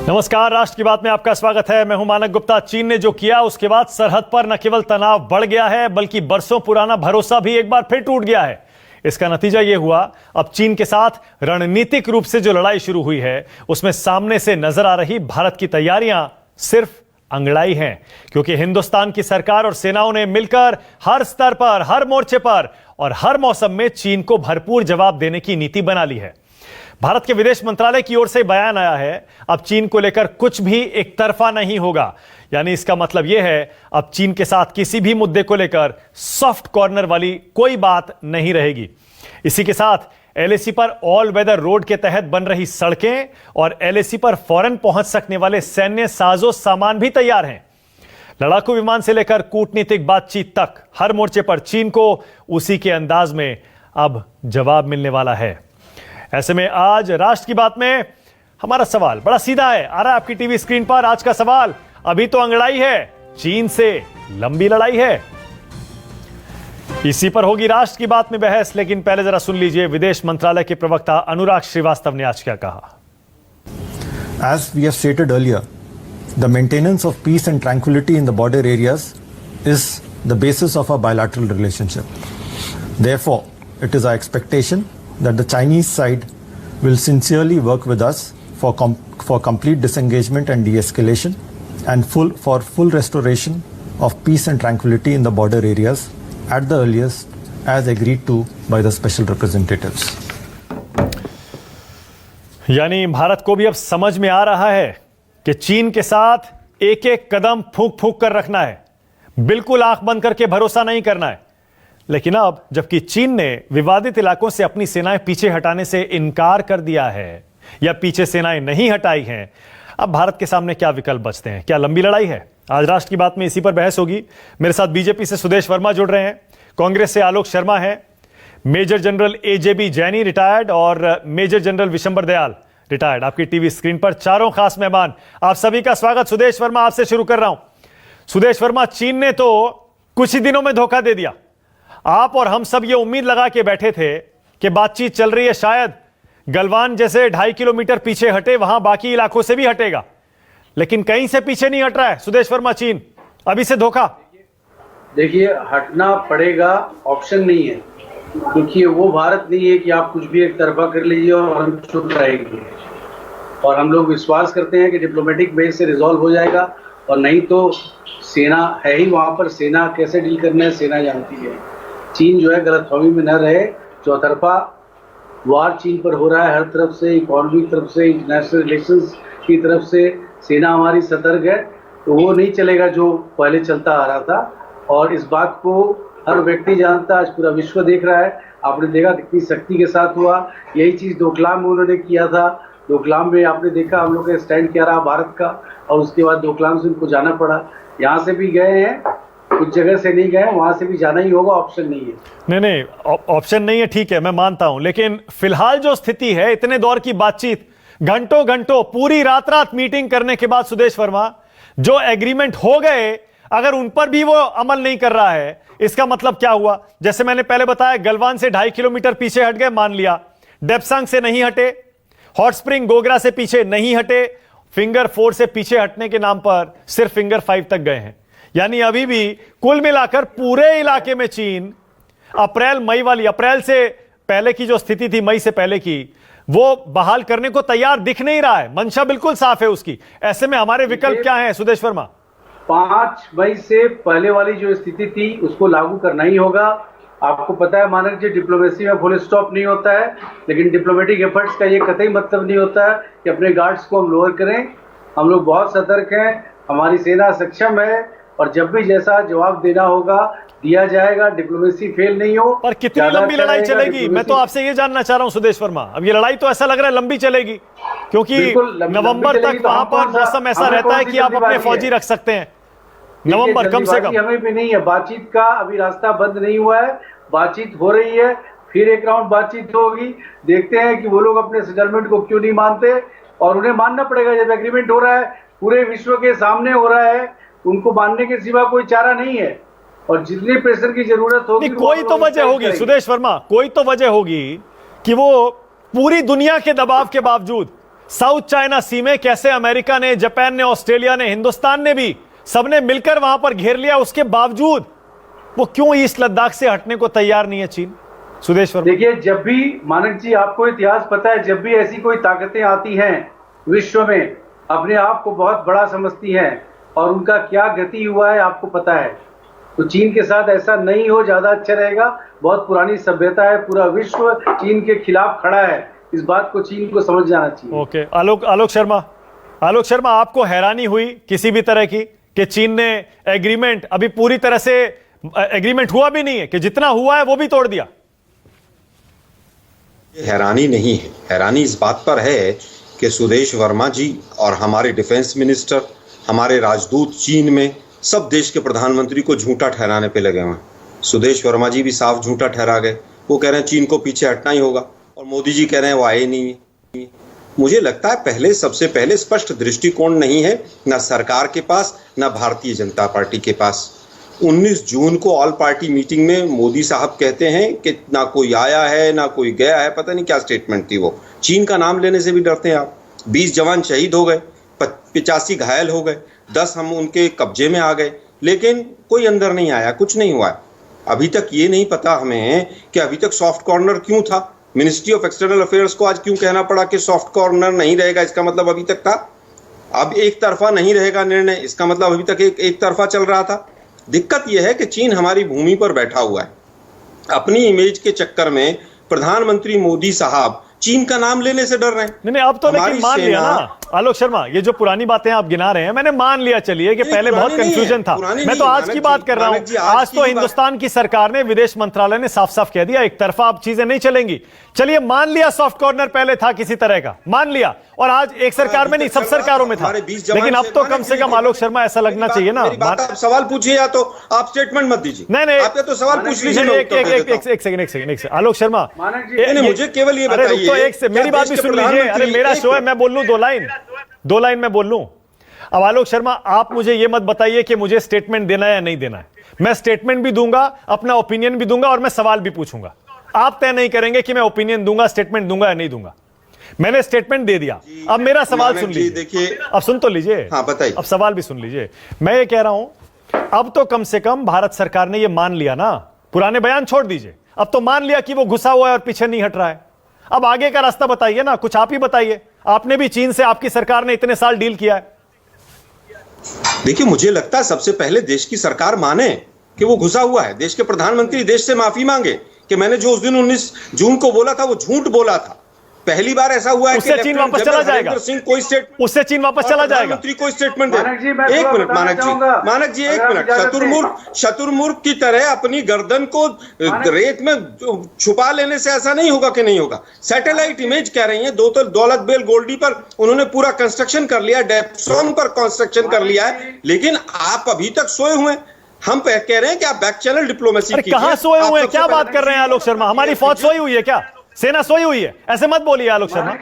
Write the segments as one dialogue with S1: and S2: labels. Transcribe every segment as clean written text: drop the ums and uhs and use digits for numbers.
S1: नमस्कार, राष्ट्र की बात में आपका स्वागत है। मैं हूं मानक गुप्ता। चीन ने जो किया उसके बाद सरहद पर न केवल तनाव बढ़ गया है बल्कि बरसों पुराना भरोसा भी एक बार फिर टूट गया है। इसका नतीजा यह हुआ, अब चीन के साथ रणनीतिक रूप से जो लड़ाई शुरू हुई है उसमें सामने से नजर आ रही भारत की तैयारियां सिर्फ अंगड़ाई हैं, क्योंकि हिंदुस्तान की सरकार और सेनाओं ने मिलकर हर स्तर पर, हर मोर्चे पर और हर मौसम में चीन को भरपूर जवाब देने की नीति बना ली है। भारत के विदेश मंत्रालय की ओर से बयान आया है, अब चीन को लेकर कुछ भी एक तरफा नहीं होगा। यानी इसका मतलब यह है, अब चीन के साथ किसी भी मुद्दे को लेकर सॉफ्ट कॉर्नर वाली कोई बात नहीं रहेगी। इसी के साथ एलएसी पर ऑल वेदर रोड के तहत बन रही सड़कें और एलएसी पर फौरन पहुंच सकने वाले सैन्य साजो सामान भी तैयार हैं। लड़ाकू विमान से लेकर कूटनीतिक बातचीत तक हर मोर्चे पर चीन को उसी के अंदाज में अब जवाब मिलने वाला है। ऐसे में आज राष्ट्र की बात में हमारा सवाल बड़ा सीधा है, आ रहा है आपकी टीवी स्क्रीन पर। आज का सवाल, अभी तो अंगड़ाई है, चीन से लंबी लड़ाई है। इसी पर होगी राष्ट्र की बात में बहस, लेकिन पहले जरा सुन लीजिए विदेश मंत्रालय के प्रवक्ता अनुराग श्रीवास्तव ने आज क्या कहा।
S2: As we have stated earlier, the maintenance of peace and tranquility in the border areas is the basis of our bilateral relationship. Therefore, it is our expectation that the Chinese side will sincerely work with us for complete disengagement and de-escalation and for full restoration of peace and tranquility in the border areas at the earliest, as agreed to by the special representatives.
S1: यानी भारत को भी अब समझ में आ रहा है कि चीन के साथ एक एक कदम फूंक फूंक कर रखना है, बिल्कुल आंख बंद करके भरोसा नहीं करना है। लेकिन अब जबकि चीन ने विवादित इलाकों से अपनी सेनाएं पीछे हटाने से इनकार कर दिया है या पीछे सेनाएं नहीं हटाई हैं, अब भारत के सामने क्या विकल्प बचते हैं? क्या लंबी लड़ाई है? आज राष्ट्र की बात में इसी पर बहस होगी। मेरे साथ बीजेपी से सुदेश वर्मा जुड़ रहे हैं, कांग्रेस से आलोक शर्मा है, major general AJB Jaini retired और major general Vishambar Dayal retired. आपकी टीवी स्क्रीन पर चारों खास मेहमान, आप सभी का स्वागत। सुदेश वर्मा, आपसे शुरू कर रहा हूं। सुदेश वर्मा, चीन ने तो कुछ ही दिनों में धोखा दे दिया। आप और हम सब ये उम्मीद लगा के बैठे थे कि बातचीत चल रही है, शायद गलवान जैसे 2.5 किलोमीटर पीछे हटे, वहां बाकी इलाकों से भी हटेगा, लेकिन कहीं से पीछे नहीं हट रहा है। सुदेश वर्मा, चीन अभी से धोखा।
S3: देखिए, हटना पड़ेगा, ऑप्शन नहीं है, क्योंकि वो भारत नहीं है कि आप कुछ भी एक तरफा कर लीजिए और हम चुप रहेंगे। और हम लोग विश्वास करते हैं कि डिप्लोमेटिक बेस से रिजॉल्व हो जाएगा, और नहीं तो सेना है ही वहां पर। सेना कैसे डील करना है सेना जानती है। चीन जो है गलतफहमी में न रहे, चौतरफा वार चीन पर हो रहा है हर तरफ से, इकोनॉमिक तरफ से, इंटरनेशनल रिलेशंस की तरफ से सेना हमारी सतर्क है, तो वो नहीं चलेगा जो पहले चलता आ रहा था। और इस बात को हर व्यक्ति जानता, आज पूरा विश्व देख रहा है। आपने देखा कितनी शक्ति के साथ हुआ। यही चीज़ डोकलाम में उन्होंने किया था। डोकलाम में आपने देखा हम लोग का स्टैंड क्या रहा भारत का, और उसके बाद डोकलाम से उनको जाना पड़ा। यहाँ से भी गए हैं, कुछ जगह से नहीं गए, वहां से भी जाना ही होगा, ऑप्शन नहीं है।
S1: नहीं, ऑप्शन नहीं है, ठीक है, मैं मानता हूं, लेकिन फिलहाल जो स्थिति है, इतने दौर की बातचीत, घंटों घंटों पूरी रात रात मीटिंग करने के बाद सुदेश वर्मा, जो एग्रीमेंट हो गए, अगर उन पर भी वो अमल नहीं कर रहा है, इसका मतलब क्या हुआ? जैसे मैंने पहले बताया, गलवान से 2.5 किलोमीटर पीछे हट गए, मान लिया। डेप्सांग से नहीं हटे, हॉट स्प्रिंग गोगरा से पीछे नहीं हटे, फिंगर 4 से पीछे हटने के नाम पर सिर्फ फिंगर 5 तक गए हैं। यानी अभी भी कुल मिलाकर पूरे इलाके में चीन अप्रैल से पहले की जो स्थिति थी, मई से पहले की, वो बहाल करने को तैयार दिख नहीं रहा है। मंशा बिल्कुल साफ है उसकी। ऐसे में हमारे विकल्प क्या हैं सुदेश वर्मा?
S3: 5 मई से पहले वाली जो स्थिति थी उसको लागू करना ही होगा। आपको पता है मानक जी, डिप्लोमेसी में फुल स्टॉप नहीं होता है, लेकिन डिप्लोमेटिक एफर्ट्स का ये कतई मतलब नहीं होता है कि अपने गार्ड्स को हम लोअर करें। हम लोग बहुत सतर्क हैं, हमारी सेना सक्षम है, और जब भी जैसा जवाब देना होगा दिया जाएगा। डिप्लोमेसी फेल नहीं हो।
S1: पर कितनी लंबी लड़ाई चलेगी, मैं तो आपसे ये जानना चाह रहा हूं सुदेश वर्मा। अब ये लड़ाई तो ऐसा लग रहा है लंबी चलेगी, क्योंकि नवंबर तक वहां पर मौसम ऐसा रहता है कि आप अपने फौजी रख सकते हैं। नवंबर कम से कम
S3: हमें भी नहीं है। बातचीत का अभी रास्ता बंद नहीं हुआ है, बातचीत हो रही है, फिर एक राउंड बातचीत होगी। देखते हैं कि वो लोग अपने सेटलमेंट को क्यों नहीं मानते, और उन्हें मानना पड़ेगा। जब एग्रीमेंट हो रहा है, पूरे विश्व के सामने हो रहा है, उनको मानने के सिवा कोई चारा नहीं है। और जितनी प्रेशर की जरूरत होगी,
S1: कोई तो वजह होगी सुदेश वर्मा, कोई तो वजह होगी कि वो पूरी दुनिया के दबाव के बावजूद साउथ चाइना सी में कैसे अमेरिका ने, जापान ने, ऑस्ट्रेलिया ने, हिंदुस्तान ने भी सबने मिलकर वहां पर घेर लिया, उसके बावजूद वो क्यों ईस्ट लद्दाख से हटने को तैयार नहीं है चीन? सुदेश वर्मा।
S3: देखिए, जब भी मानक जी आपको इतिहास पता है, जब भी ऐसी कोई ताकतें आती हैं विश्व में, अपने आप को बहुत बड़ा समझती हैं और उनका क्या गति हुआ है आपको पता है। तो चीन के साथ ऐसा नहीं हो, ज्यादा अच्छा रहेगा। बहुत पुरानी सभ्यता है, पूरा विश्व चीन के खिलाफ खड़ा है, इस बात को चीन को समझ जाना चाहिए।
S1: ओके, आलोक शर्मा, आपको हैरानी हुई किसी भी तरह की कि चीन ने एग्रीमेंट, अभी पूरी तरह से एग्रीमेंट हुआ भी नहीं है, कि जितना हुआ है वो भी तोड़ दिया?
S4: हैरानी नहीं है, हैरानी इस बात पर है कि सुदेश वर्मा जी और हमारे डिफेंस मिनिस्टर, हमारे राजदूत चीन में, सब देश के प्रधानमंत्री को झूठा ठहराने पे लगे हुए हैं। सुदेश वर्मा जी भी साफ झूठा ठहरा गए। वो कह रहे हैं चीन को पीछे हटना ही होगा, और मोदी जी कह रहे हैं वो आए नहीं है। मुझे लगता है सबसे पहले स्पष्ट दृष्टिकोण नहीं है, ना सरकार के पास, ना भारतीय जनता पार्टी के पास। 19 जून को ऑल पार्टी मीटिंग में मोदी साहब कहते हैं कि ना कोई आया है ना कोई गया है, पता नहीं क्या स्टेटमेंट थी वो। चीन का नाम लेने से भी डरते हैं आप। 20 जवान शहीद हो गए, 85 घायल हो गए, 10 हम उनके कब्जे में आ गए, लेकिन कोई अंदर नहीं आया, कुछ नहीं हुआ। अभी तक ये नहीं पता हमें कि अभी तक सॉफ्ट कॉर्नर क्यों था। मिनिस्ट्री ऑफ एक्सटर्नल अफेयर्स को आज क्यों कहना पड़ा कि सॉफ्ट कॉर्नर नहीं रहेगा? इसका मतलब अभी तक था। अब एक तरफा नहीं रहेगा निर्णय, इसका मतलब अभी तक एक तरफा चल रहा था। दिक्कत यह है कि चीन हमारी भूमि पर बैठा हुआ है। अपनी इमेज के चक्कर में प्रधानमंत्री मोदी साहब चीन का नाम लेने से डर रहे हैं।
S1: नहीं, अब तो लेकिन मान लिया ना आलोक शर्मा, ये जो पुरानी बातें आप गिना रहे हैं, मैंने मान लिया, चलिए कि पहले बहुत कंफ्यूजन था। मैं तो आज की बात कर रहा हूं। आज तो हिंदुस्तान की सरकार ने, विदेश मंत्रालय ने साफ साफ कह दिया, एक तरफा अब चीजें नहीं चलेंगी। चलिए मान लिया सॉफ्ट कॉर्नर पहले था किसी तरह का, मान लिया, और आज एक सरकार में नहीं, सब सरकारों में था। लेकिन अब तो कम से कम आलोक शर्मा ऐसा लगना चाहिए ना।
S4: आप सवाल पूछिए या तो आप स्टेटमेंट मत दीजिए।
S1: नहीं,
S4: आपने तो सवाल पूछ लीजिए।
S1: एक सेकंड आलोक शर्मा,
S4: मुझे केवल ये बताइए,
S1: मेरी बात भी सुन लीजिए। अरे मेरा शो है, मैं बोल लूं दो लाइन में बोल लूं। अब आलोक शर्मा, आप मुझे यह मत बताइए कि मुझे स्टेटमेंट देना है या नहीं देना है। मैं स्टेटमेंट भी दूंगा, अपना ओपिनियन भी दूंगा, और मैं सवाल भी पूछूंगा। आप तय नहीं करेंगे कि मैं ओपिनियन दूंगा, स्टेटमेंट दूंगा या नहीं दूंगा। मैंने स्टेटमेंट दे दिया, अब मेरा सवाल सुन लीजिए।
S4: देखिए,
S1: अब सुन तो लीजिए।
S4: हाँ, बताइए।
S1: अब सवाल भी सुन लीजिए। मैं ये कह रहा हूं, अब तो कम से कम भारत सरकार ने ये मान लिया ना, पुराने बयान छोड़ दीजिए, अब तो मान लिया कि वो घुसा हुआ है और पीछे नहीं हट रहा है। अब आगे का रास्ता बताइए ना, कुछ आप ही बताइए। आपने भी चीन से, आपकी सरकार ने इतने साल डील किया है।
S4: देखिए, मुझे लगता है सबसे पहले देश की सरकार माने कि वो घुसा हुआ है। देश के प्रधानमंत्री देश से माफी मांगे कि मैंने जो उस दिन 19 जून को बोला था वो झूठ बोला था। पहली बार ऐसा हुआ है
S1: उससे चीन वापस चला जाएगा। उससे चीन वापस चला जाएगा।
S4: प्रधानमंत्री को स्टेटमेंट दे। एक मिनट मानक जी एक मिनट। शतुर्मुर्ग की तरह अपनी गर्दन को रेत में छुपा लेने से ऐसा नहीं होगा कि नहीं होगा। सैटेलाइट इमेज कह रही है, दौलत बेल गोल्डी पर उन्होंने पूरा कंस्ट्रक्शन कर लिया, डेप्सोन पर कंस्ट्रक्शन कर लिया है, लेकिन आप अभी तक सोए हुए हैं। हम कह रहे हैं कि आप बैक चैनल डिप्लोमेसी कीजिए।
S1: कहां सोए हुए हैं? क्या बात कर रहे हैं आलोक शर्मा? हमारी फौज सोई हुई है क्या? सेना सोई हुई है? ऐसे मत बोलिए आलोक शर्मा।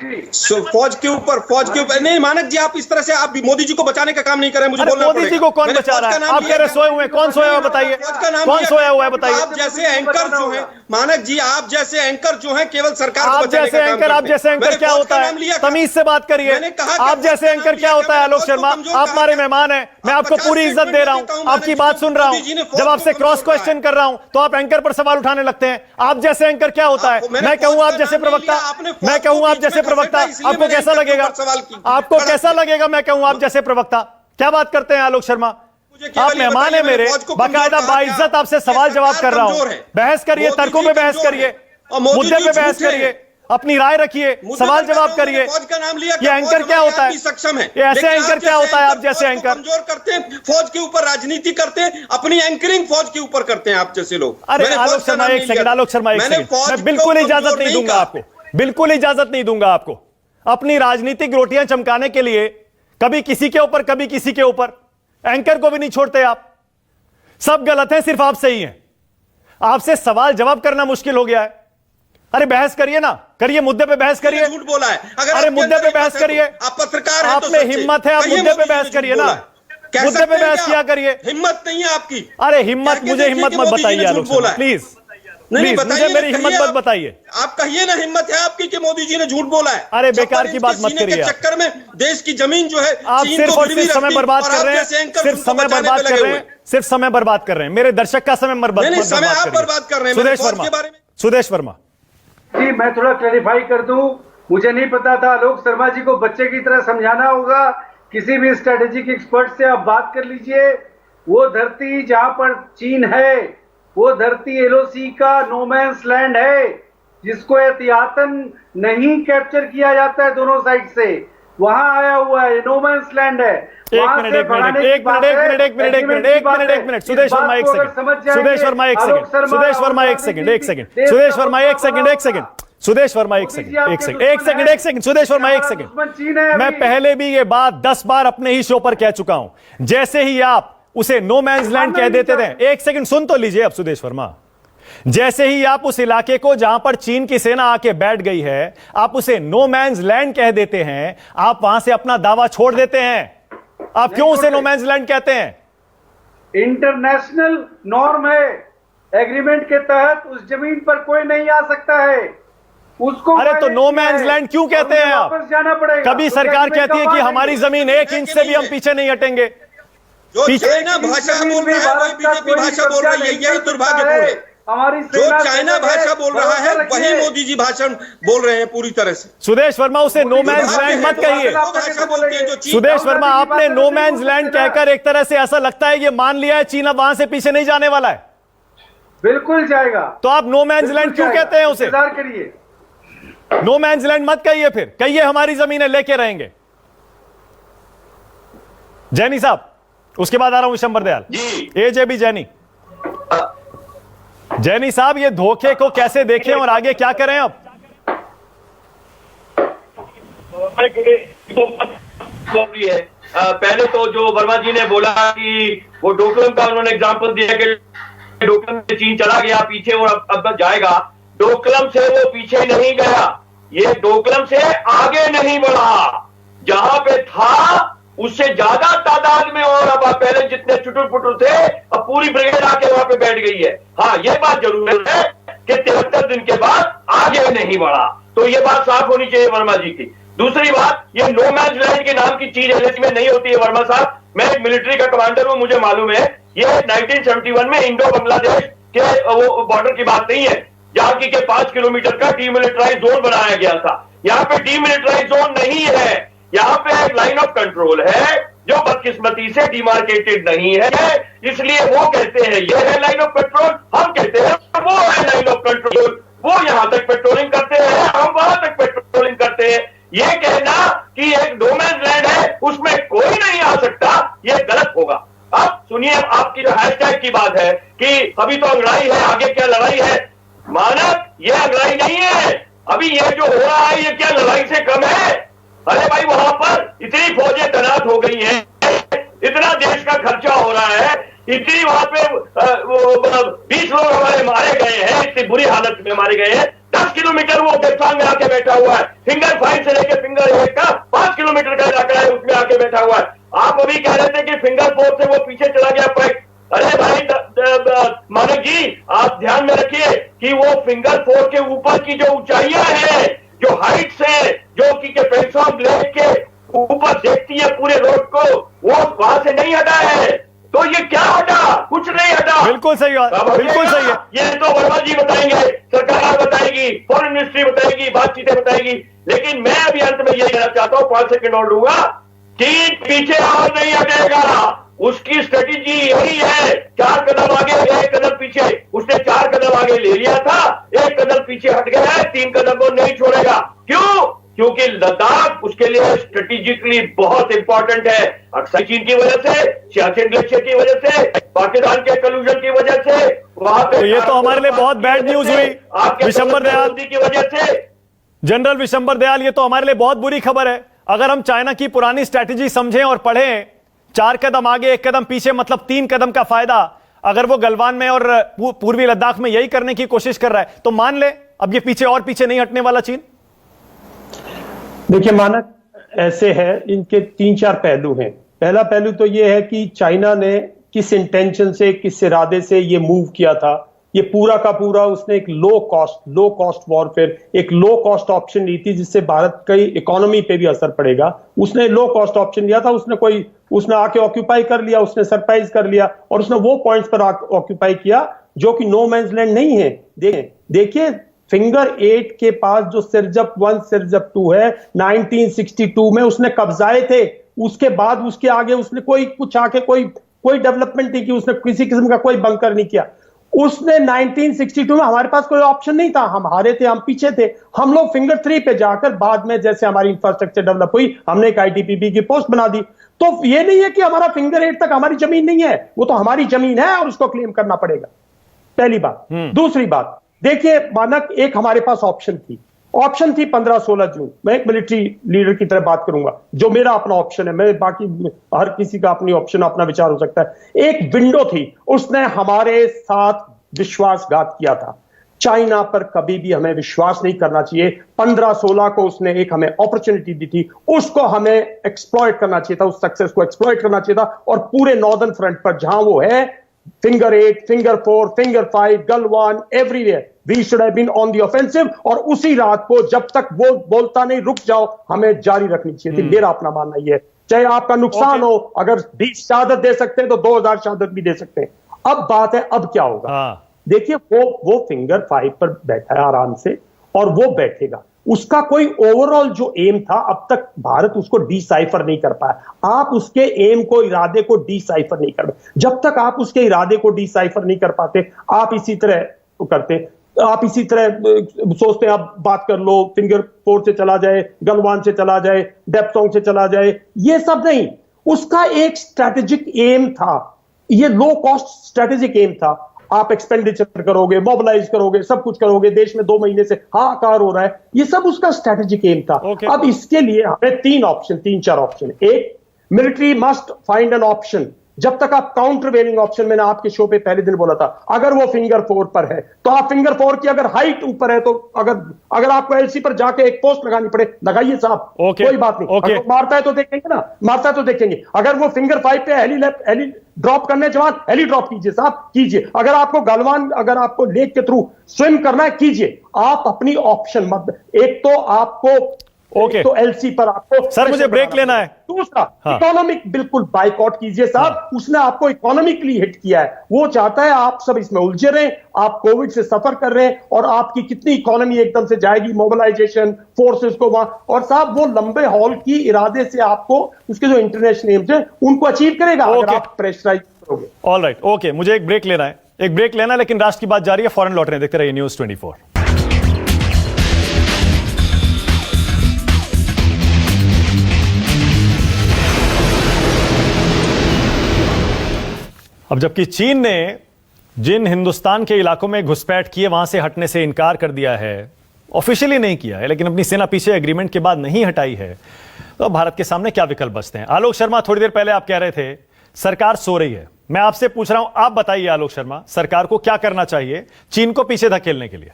S4: फौज के ऊपर नहीं। मानक जी, आप इस तरह से आप मोदी जी को बचाने का काम नहीं कर रहे। मुझे बोलना
S1: मोदी जी को कौन बचा रहा है? आप कह रहे सोए हुए हैं, कौन सोया हुआ बताइए? कौन सोया हुआ है बताइए?
S4: आप जैसे एंकर जो है मानक जी, आप जैसे एंकर जो है केवल सरकार को
S1: आप
S4: बचाने
S1: जैसे
S4: का काम
S1: एंकर, आप जैसे एंकर क्या होता है? तमीज से बात करिए। आप जैसे एंकर क्या होता है आलोक शर्मा? आप हमारे मेहमान हैं, मैं आपको पूरी इज्जत दे रहा हूं, आपकी बात सुन रहा हूं। जब आपसे क्रॉस क्वेश्चन कर रहा हूं तो आप एंकर पर सवाल उठाने लगते हैं। आप जैसे एंकर क्या होता है? मैं कहूं आप जैसे प्रवक्ता, मैं कहूं आप जैसे प्रवक्ता, आपको कैसा लगेगा? आपको कैसा लगेगा मैं कहूं आप जैसे प्रवक्ता? क्या बात करते हैं आलोक शर्मा? आप मेहमान है मेरे, बाकायदा बाइज्जत आपसे सवाल जवाब कर रहा हूं। बहस करिए, तर्कों में बहस करिए, मुद्दे पे बहस करिए, अपनी राय रखिए, सवाल जवाब करिए। ये एंकर क्या होता है?
S4: सक्षम है।
S1: ये ऐसे एंकर क्या होता है? आप जैसे एंकर
S4: कमजोर करते हैं, फौज के ऊपर राजनीति करते हैं, अपनी एंकरिंग फौज के ऊपर करते हैं आप जैसे लोग।
S1: अरे आलोक शर्मा एक सेकंड, आलोक शर्मा एक सेकंड, मैं बिल्कुल इजाजत नहीं दूंगा आपको, बिल्कुल इजाजत नहीं दूंगा आपको अपनी राजनीतिक रोटियां चमकाने के लिए। कभी किसी के ऊपर, कभी किसी के ऊपर। एंकर को भी नहीं छोड़ते आप। सब गलत है, सिर्फ आप सही हैं। आपसे सवाल जवाब करना मुश्किल हो गया है। अरे बहस करिए ना, करिए, मुद्दे पे बहस करिए।
S4: झूठ बोला है।
S1: अरे मुद्दे पे बहस करिए।
S4: आप पत्रकार हैं,
S1: आप में हिम्मत है, आप मुद्दे पे बहस करिए ना, मुद्दे पे बहस किया करिए।
S4: हिम्मत नहीं है आपकी।
S1: अरे हिम्मत, मुझे हिम्मत मत बताइए आलोक शर्मा प्लीज।
S4: नहीं
S1: प्लीज
S4: बताइए
S1: मुझे
S4: ना,
S1: मेरी हिम्मत
S4: कहिए
S1: मत
S4: आप।
S1: बताइए।
S4: आप कहिए ना, हिम्मत है आपकी कि मोदी जी ने झूठ बोला है?
S1: अरे बेकार की
S4: 56
S1: बात
S4: इंच
S1: मत
S4: सीने के
S1: करिए आप।
S4: चक्कर में देश की जमीन जो है
S1: आप
S4: चीन
S1: सिर्फ
S4: को
S1: और
S4: गिरवी
S1: सिर्फ समय
S4: रखती,
S1: बर्बाद
S4: और
S1: कर
S4: आप
S1: रहे
S4: जैसे
S1: हैं,
S4: एंकर
S1: सिर्फ
S4: उनको
S1: समय
S4: बचाने
S1: बर्बाद
S4: पे
S1: कर
S4: लगे
S1: रहे
S4: हुए
S1: हैं, सिर्फ समय बर्बाद कर रहे हैं। मेरे दर्शक का समय बर्बाद
S4: नहीं, समय आप
S1: करिए।
S4: बर्बाद कर रहे हैं।
S1: सुदेश
S4: मेरे
S1: वर्मा,
S4: के बारे में
S1: सुदेश वर्मा
S3: जी मैं थोड़ा क्लैरिफाई कर दूं, मुझे नहीं पता था। आलोक शर्मा जी को बच्चे की तरह समझाना होगा। किसी भी स्ट्रेटेजिक एक्सपर्ट से आप बात कर लीजिए। वो धरती जहां पर चीन है, वो धरती एलओसी का नोमैंस लैंड है, जिसको एहतियातन नहीं कैप्चर किया जाता है दोनों साइड से। वहां आया हुआ है, नोमैंस लैंड है।
S1: एक मिनट सुदेश वर्मा एक सेकंड, सुदेश वर्मा एक सेकंड, सुदेश वर्मा एक सेकंड, एक सेकंड, सुदेश वर्मा एक सेकंड, एक सेकंड, सुदेश वर्मा एक सेकंड, एक सेकंड, एक सेकंड, एक सेकंड, सुदेश वर्मा एक सेकंड। मैं पहले भी ये बात 10 बार अपने ही शो पर कह चुका हूं। जैसे ही आप उसे नो मैन्स लैंड कह देते थे, एक सेकंड सुन तो लीजिए अब सुदेश वर्मा, जैसे ही आप उस इलाके को जहां पर चीन की सेना आके बैठ गई है, आप उसे नो मैन्स लैंड कह देते हैं, आप वहां से अपना दावा छोड़ देते हैं। आप क्यों उसे नो मैन्स लैंड कहते हैं?
S3: इंटरनेशनल नॉर्म है, एग्रीमेंट के तहत उस जमीन पर कोई नहीं आ सकता है, उसको।
S1: अरे तो नो मैन्स लैंड क्यों कहते हैं आप?
S3: वापस जाना पड़ेगा।
S1: कभी सरकार कहती है कि हमारी जमीन 1 इंच से भी हम पीछे नहीं हटेंगे।
S4: जो चाइना भाषा बोल रहा है वही बीजेपी भाषा बोल रही है, यही दुर्भाग्यपूर्ण है।
S3: हमारी
S4: जो चाइना भाषा बोल रहा है वही मोदी जी भाषण बोल रहे हैं पूरी तरह से।
S1: सुदेश वर्मा उसे नो मैन्स लैंड मत कहिए।
S4: भाषा बोलते हैं जो चीन।
S1: सुदेश वर्मा आपने नो मैन्स लैंड कहकर एक तरह से ऐसा लगता है ये मान लिया है चीन अब वहां से पीछे नहीं जाने वाला है।
S3: बिल्कुल जाएगा।
S1: तो आप नो मैन्स लैंड क्यों कहते हैं उसे?
S3: इंतजार करिए।
S1: नो मैन्स लैंड मत कहिए, फिर कहिए हमारी जमीन है, लेके रहेंगे। जैनी साहब, उसके बाद आ रहा हूं विशंबर दयाल
S5: जी।
S1: एजेबी जैनी। जैनी साहब, ये धोखे को कैसे देखें और आगे क्या करें अब?
S5: पहले तो जो वर्मा जी ने बोला कि वो डोकलम का उन्होंने एग्जांपल दिया कि डोकलम से चीन चला गया पीछे और अब तक जाएगा। डोकलम से वो पीछे नहीं गया, ये डोकलम से आगे नहीं बढ़ा, जहां पे था उससे ज्यादा तादाद में। और अब पहले जितने चुटुर पुटुर थे, अब पूरी ब्रिगेड आके वहां पे बैठ गई है। हाँ, ये बात जरूर है कि 73 दिन के बाद आगे नहीं बढ़ा, तो ये बात साफ होनी चाहिए वर्मा जी की। दूसरी बात, ये नो मैन्स लैंड के नाम की चीज एलएसी में नहीं होती है वर्मा साहब। मैं एक मिलिट्री का कमांडर हूं, मुझे मालूम है। ये 1971 में इंडो बांग्लादेश के वो बॉर्डर की बात नहीं है, जहां की के 5 किलोमीटर का डीमिलिटराइज जोन बनाया गया था। यहाँ पे डीमिलिटराइज जोन नहीं है, यहाँ पे एक लाइन ऑफ कंट्रोल है जो बदकिस्मती से डिमार्केटेड नहीं है, इसलिए वो कहते हैं ये है लाइन ऑफ कंट्रोल, हम कहते हैं वो है लाइन ऑफ कंट्रोल। वो यहां तक पेट्रोलिंग करते हैं, हम वहां तक पेट्रोलिंग करते हैं। ये कहना कि एक नो मैन्स लैंड है उसमें कोई नहीं आ सकता, ये गलत होगा। अब सुनिए, आपकी जो हैशटैग की बात है कि अभी तो अंगड़ाई है, आगे क्या लड़ाई है। मानक, ये अंगड़ाई नहीं है। अभी ये जो हो रहा है ये क्या लड़ाई से कम है? अरे भाई, वहां पर इतनी फौजें तैनात हो गई हैं, इतना देश का खर्चा हो रहा है, इतनी वहां पे 20 लोग हमारे मारे गए हैं, इतनी बुरी हालत में मारे गए हैं। 10 किलोमीटर वो देवसांग में आके बैठा हुआ है, फिंगर 5 से लेकर फिंगर 8 का 5 किलोमीटर का इलाका है, उसमें आके बैठा हुआ है। आप अभी कह रहे थे कि फिंगर 4 से वो पीछे चला गया पैक। अरे भाई मानक जी, आप ध्यान में रखिए कि वो फिंगर 4 के ऊपर की जो ऊंचाइयां हैं, जो हाइट्स है, जो कि पेंसॉन्ग लेक के ऊपर देखती है पूरे रोड को, वो वहां से नहीं हटा है। तो ये क्या हटा? कुछ नहीं हटा।
S1: बिल्कुल सही बात, बिल्कुल सही है।
S5: ये तो वर्मा जी बताएंगे, सरकार बताएगी, फॉरेन मिनिस्ट्री बताएगी, बातचीतें बताएगी। लेकिन मैं अभी अंत में ये कहना चाहता हूं, 5 सेकंड और लूंगा, चीन पीछे और नहीं हटेगा। उसकी स्ट्रेटेजी यही है, 4 कदम आगे 1 कदम पीछे। उसने 4 कदम आगे ले लिया था, 1 कदम पीछे हट गया है, 3 कदम को नहीं छोड़ेगा। क्यों? क्योंकि लद्दाख उसके लिए स्ट्रेटेजिकली बहुत इंपॉर्टेंट है। अक्सर चीन की वजह से, सियाचिन ग्लेशियर की वजह से, पाकिस्तान के कलूजन की वजह से वहां पे।
S1: तो ये तो हमारे लिए बहुत बैड न्यूज हुई विशंबर दयाल
S5: की वजह से।
S1: जनरल विशंबर दयाल, ये तो हमारे लिए बहुत बुरी खबर है। अगर हम चाइना की पुरानी स्ट्रैटेजी समझें और पढ़ें, 4 कदम आगे 1 कदम पीछे, मतलब 3 कदम का फायदा, अगर वो गलवान में और पूर्वी लद्दाख में यही करने की कोशिश कर रहा है, तो मान ले अब ये पीछे और पीछे नहीं हटने वाला चीन।
S6: देखिए मानक, ऐसे है, इनके 3-4 पहलू हैं। पहला पहलू तो ये है कि चाइना ने किस इंटेंशन से, किस इरादे से ये मूव किया था, ये पूरा का पूरा उसने एक लो कॉस्ट वॉरफेयर, एक लो कॉस्ट ऑप्शन ली थी जिससे भारत की इकोनॉमी पे भी असर पड़ेगा। उसने लो कॉस्ट ऑप्शन लिया था, उसने आके ऑक्यूपाई कर लिया, उसने सरप्राइज कर लिया और उसने वो पॉइंट्स पर ऑक्यूपाई किया जो कि नो मैंस लैंड नहीं है। देखिए फिंगर 8 के पास जो सिरजप 1 सिरजप 2 है 1962 में उसने कब्जाए थे, उसके बाद उसके आगे उसने कोई डेवलपमेंट नहीं की, उसने किसी किस्म का कोई बंकर नहीं किया। उसने 1962 में हमारे पास कोई ऑप्शन नहीं था, हम हारे थे, हम पीछे थे, हम लोग फिंगर 3 पे जाकर बाद में जैसे हमारी इंफ्रास्ट्रक्चर डेवलप हुई हमने एक आईटीपीपी की पोस्ट बना दी। तो ये नहीं है कि हमारा फिंगर 8 तक हमारी जमीन नहीं है, वो तो हमारी जमीन है और उसको क्लेम करना पड़ेगा, पहली बात। दूसरी बात, देखिए मानक एक हमारे पास ऑप्शन थी 15-16 जून। मैं एक मिलिट्री लीडर की तरह बात करूंगा, जो मेरा अपना ऑप्शन है, मैं बाकी हर किसी का अपनी ऑप्शन अपना विचार हो सकता है। एक विंडो थी, उसने हमारे साथ विश्वासघात किया था। चाइना पर कभी भी हमें विश्वास नहीं करना चाहिए। 15-16 को उसने एक हमें अपॉर्चुनिटी दी थी, उसको हमें एक्सप्लॉइट करना चाहिए था, उस सक्सेस को एक्सप्लॉइट करना चाहिए था। और पूरे नॉर्दर्न फ्रंट पर जहां वो है, finger 8, finger 4, finger 5, Galwan, everywhere we should have been on the offensive. और उसी रात को जब तक वो बोलता नहीं रुक जाओ, हमें जारी रखनी चाहिए थी। मेरा अपना मानना यह है, चाहे आपका नुकसान हो, अगर 20 शहादत दे सकते हैं तो 2000 शहादत भी दे सकते हैं। अब बात है अब क्या होगा। देखिए वो फिंगर 5 पर बैठा है आराम से और वो बैठेगा, उसका कोई ओवरऑल जो एम था अब तक भारत उसको डिसाइफर नहीं कर पाया। आप उसके एम को, इरादे को डिसाइफर नहीं कर पाए। जब तक आप उसके इरादे को डिसाइफर नहीं कर पाते, आप इसी तरह करते, आप इसी तरह सोचते हैं आप बात कर लो, फिंगर 4 से चला जाए, गलवान से चला जाए, डेप्सोंग से चला जाए, ये सब नहीं। उसका एक स्ट्रैटेजिक एम था, ये लो कॉस्ट स्ट्रैटेजिक एम था। आप एक्सपेंडिचर करोगे, मोबिलाइज करोगे, सब कुछ करोगे, देश में 2 महीने से हाहाकार हो रहा है, ये सब उसका स्ट्रैटेजिक एम था। अब इसके लिए हमें 3-4 ऑप्शन। एक, military must find an option. जब तक आप काउंटरवेलिंग ऑप्शन, मैंने आपके शो पे पहले दिन बोला था, अगर वो फिंगर 4 पर है तो आप फिंगर 4 की अगर हाइट ऊपर है तो अगर आपको एलसी पर जाके एक पोस्ट लगानी पड़े, लगाइए साहब, कोई बात नहीं। अगर मारता है तो देखेंगे ना, मारता है तो देखेंगे। अगर वो फिंगर 5 पे हेली ड्रॉप करने जवान, हेली ड्रॉप कीजिए साहब, कीजिए। अगर आपको गलवान, अगर आपको लेक के थ्रू स्विम करना है, कीजिए। आप अपनी ऑप्शन मत, एक तो आपको तो एलसी पर आपको,
S1: सर मुझे ब्रेक लेना है।
S6: दूसरा, इकोनॉमिक बिल्कुल बाइकआउट कीजिए साहब। उसने आपको इकोनॉमिकली हिट किया है, वो चाहता है आप सब इसमें उलझे रहे, आप कोविड से सफर कर रहे हैं और आपकी कितनी इकोनॉमी एकदम से जाएगी, मोबिलाइजेशन फोर्सेस को वहां। और साहब वो लंबे हॉल की इरादे से आपको उसके जो इंटरनेशनल एम्स है उनको अचीव करेगा अगर आप प्रेशराइज करोगे।
S1: ऑल राइट, ओके, मुझे एक ब्रेक लेना है, लेकिन राष्ट्र की बात जारी है, फौरन लौट रहे हैं, देखते रहिए न्यूज़ 24। अब जबकि चीन ने जिन हिंदुस्तान के इलाकों में घुसपैठ किए वहां से हटने से इनकार कर दिया है, ऑफिशियली नहीं किया है, लेकिन अपनी सेना पीछे एग्रीमेंट के बाद नहीं हटाई है, तो भारत के सामने क्या विकल्प बचते हैं? आलोक शर्मा, थोड़ी देर पहले आप कह रहे थे सरकार सो रही है, मैं आपसे पूछ रहा हूं, आप बताइए आलोक शर्मा, सरकार को क्या करना चाहिए चीन को पीछे धकेलने के लिए?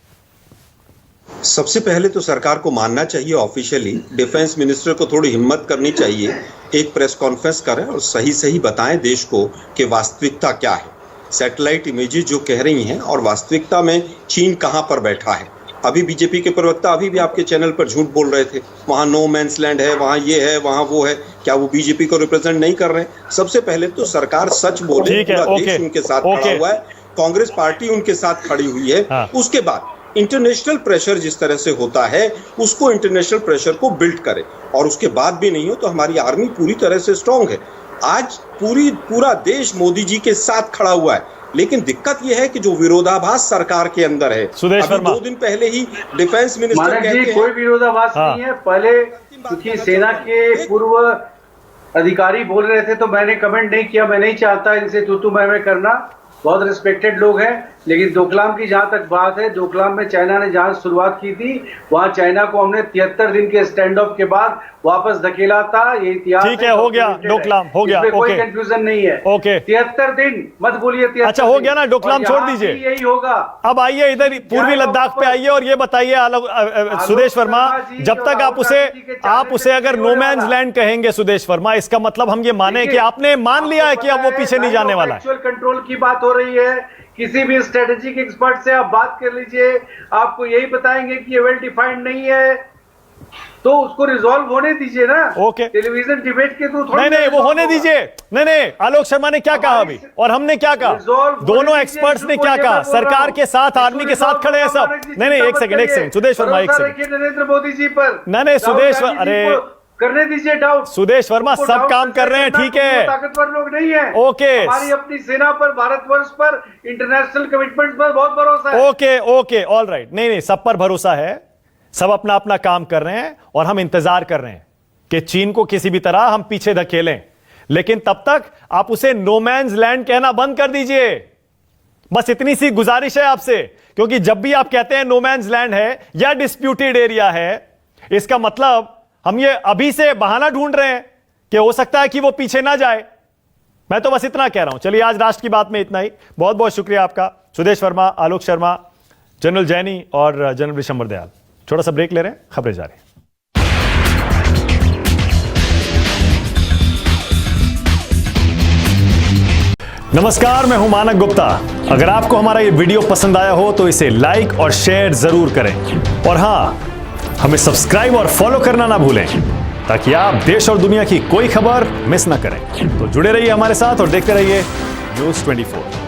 S4: सबसे पहले तो सरकार को मानना चाहिए, ऑफिशियली डिफेंस मिनिस्टर को थोड़ी हिम्मत करनी चाहिए, एक प्रेस कॉन्फ्रेंस करें और सही बताएं देश को कि वास्तविकता क्या है, सैटेलाइट इमेजेस जो कह रही हैं और वास्तविकता में चीन कहां पर बैठा है। अभी बीजेपी के प्रवक्ता अभी भी आपके चैनल पर झूठ बोल रहे थे, वहां नो मैंस लैंड है, वहां ये है, वहां वो है। क्या वो बीजेपी को रिप्रेजेंट नहीं कर रहे? सबसे पहले तो सरकार सच बोले, पूरा देश उनके साथ खड़ा हुआ है, कांग्रेस पार्टी उनके साथ खड़ी हुई है। उसके बाद इंटरनेशनल प्रेशर जिस तरह से होता है उसको इंटरनेशनल प्रेशर को बिल्ड करे, और उसके बाद भी नहीं हो तो हमारी आर्मी पूरी तरह से स्ट्रांग है। आज पूरा देश मोदी जी के साथ खड़ा हुआ है, लेकिन दिक्कत यह है कि जो विरोधाभास सरकार के अंदर है।
S1: सुदेश वर्मा,
S4: 2 दिन पहले ही डिफेंस मिनिस्टर कहते हैं
S3: कोई विरोधाभास नहीं है। पहले क्योंकि सेना के पूर्व अधिकारी बोल रहे थे तो मैंने कमेंट नहीं किया, मैं नहीं चाहता इनसे तू मैं करना, बहुत रिस्पेक्टेड लोग हैं। लेकिन डोकलाम की जहां तक बात है, डोकलाम में चाइना ने जहां शुरुआत की थी वहां चाइना को हमने 73 दिन के स्टैंड ऑफ के बाद वापस धकेला था। ये इतिहास
S1: ठीक है, हो गया डोकलाम, हो गया,
S3: कोई कंफ्यूजन नहीं है।
S1: ओके,
S3: 73 दिन मत बोलिए, 73।
S1: अच्छा हो गया ना, डोकलाम छोड़ दीजिए,
S3: यही होगा।
S1: अब आइए इधर पूर्वी लद्दाख पे आइए और ये बताइए सुदेश वर्मा, जब तक आप उसे अगर नो मैंस लैंड कहेंगे सुदेश वर्मा, इसका मतलब हम ये माने कि आपने मान लिया है कि अब वो पीछे नहीं जाने वाला है।
S3: एक्चुअल कंट्रोल की बात हो रही है, किसी भी स्ट्रेटेजिक एक्सपर्ट से आप बात कर लीजिए, आपको यही बताएंगे कि ये वेल डिफाइंड नहीं है, तो उसको रिजॉल्व होने दीजिए ना।
S1: ओके।
S3: टेलीविजन डिबेट के थ्रू थोड़ी
S1: नहीं वो होने दीजिए। नहीं आलोक शर्मा ने क्या कहा अभी और हमने क्या कहा, दोनों एक्सपर्ट्स ने क्या कहा, सरकार के साथ आर्मी के साथ खड़े हैं सब। नहीं एक सेकंड सुदेश वर्मा, एक सेकंड।
S3: नरेंद्र मोदी जी पर
S1: नहीं सुदेश, अरे
S3: करने दीजिए डाउट।
S1: सुदेश वर्मा सब काम कर रहे हैं, ठीक है,
S3: ताकतवर लोग नहीं है।
S1: ओके,
S3: हमारी अपनी सेना पर, भारतवर्ष पर, इंटरनेशनल कमिटमेंट पर बहुत भरोसा है।
S1: Okay all right. नहीं सब पर भरोसा है, सब अपना अपना काम कर रहे हैं और हम इंतजार कर रहे हैं कि चीन को किसी भी तरह हम पीछे धकेलें, लेकिन तब तक आप उसे नो मैन्स लैंड कहना बंद कर दीजिए। बस इतनी सी गुजारिश है आपसे, क्योंकि जब भी आप कहते हैं नो मैन्स लैंड है या डिस्प्यूटेड एरिया है, इसका मतलब हम ये अभी से बहाना ढूंढ रहे हैं कि हो सकता है कि वो पीछे ना जाए। मैं तो बस इतना कह रहा हूं। चलिए आज राष्ट्र की बात में इतना ही। बहुत बहुत शुक्रिया आपका सुदेश वर्मा, आलोक शर्मा, जनरल जैनी और जनरल विशंबर दयाल। छोटा सा ब्रेक ले रहे हैं, खबरें जारी। नमस्कार, मैं हूं मानक गुप्ता। अगर आपको हमारा ये वीडियो पसंद आया हो तो इसे लाइक और शेयर जरूर करें, और हां, हमें सब्सक्राइब और फॉलो करना ना भूलें ताकि आप देश और दुनिया की कोई खबर मिस ना करें। तो जुड़े रहिए हमारे साथ और देखते रहिए News 24।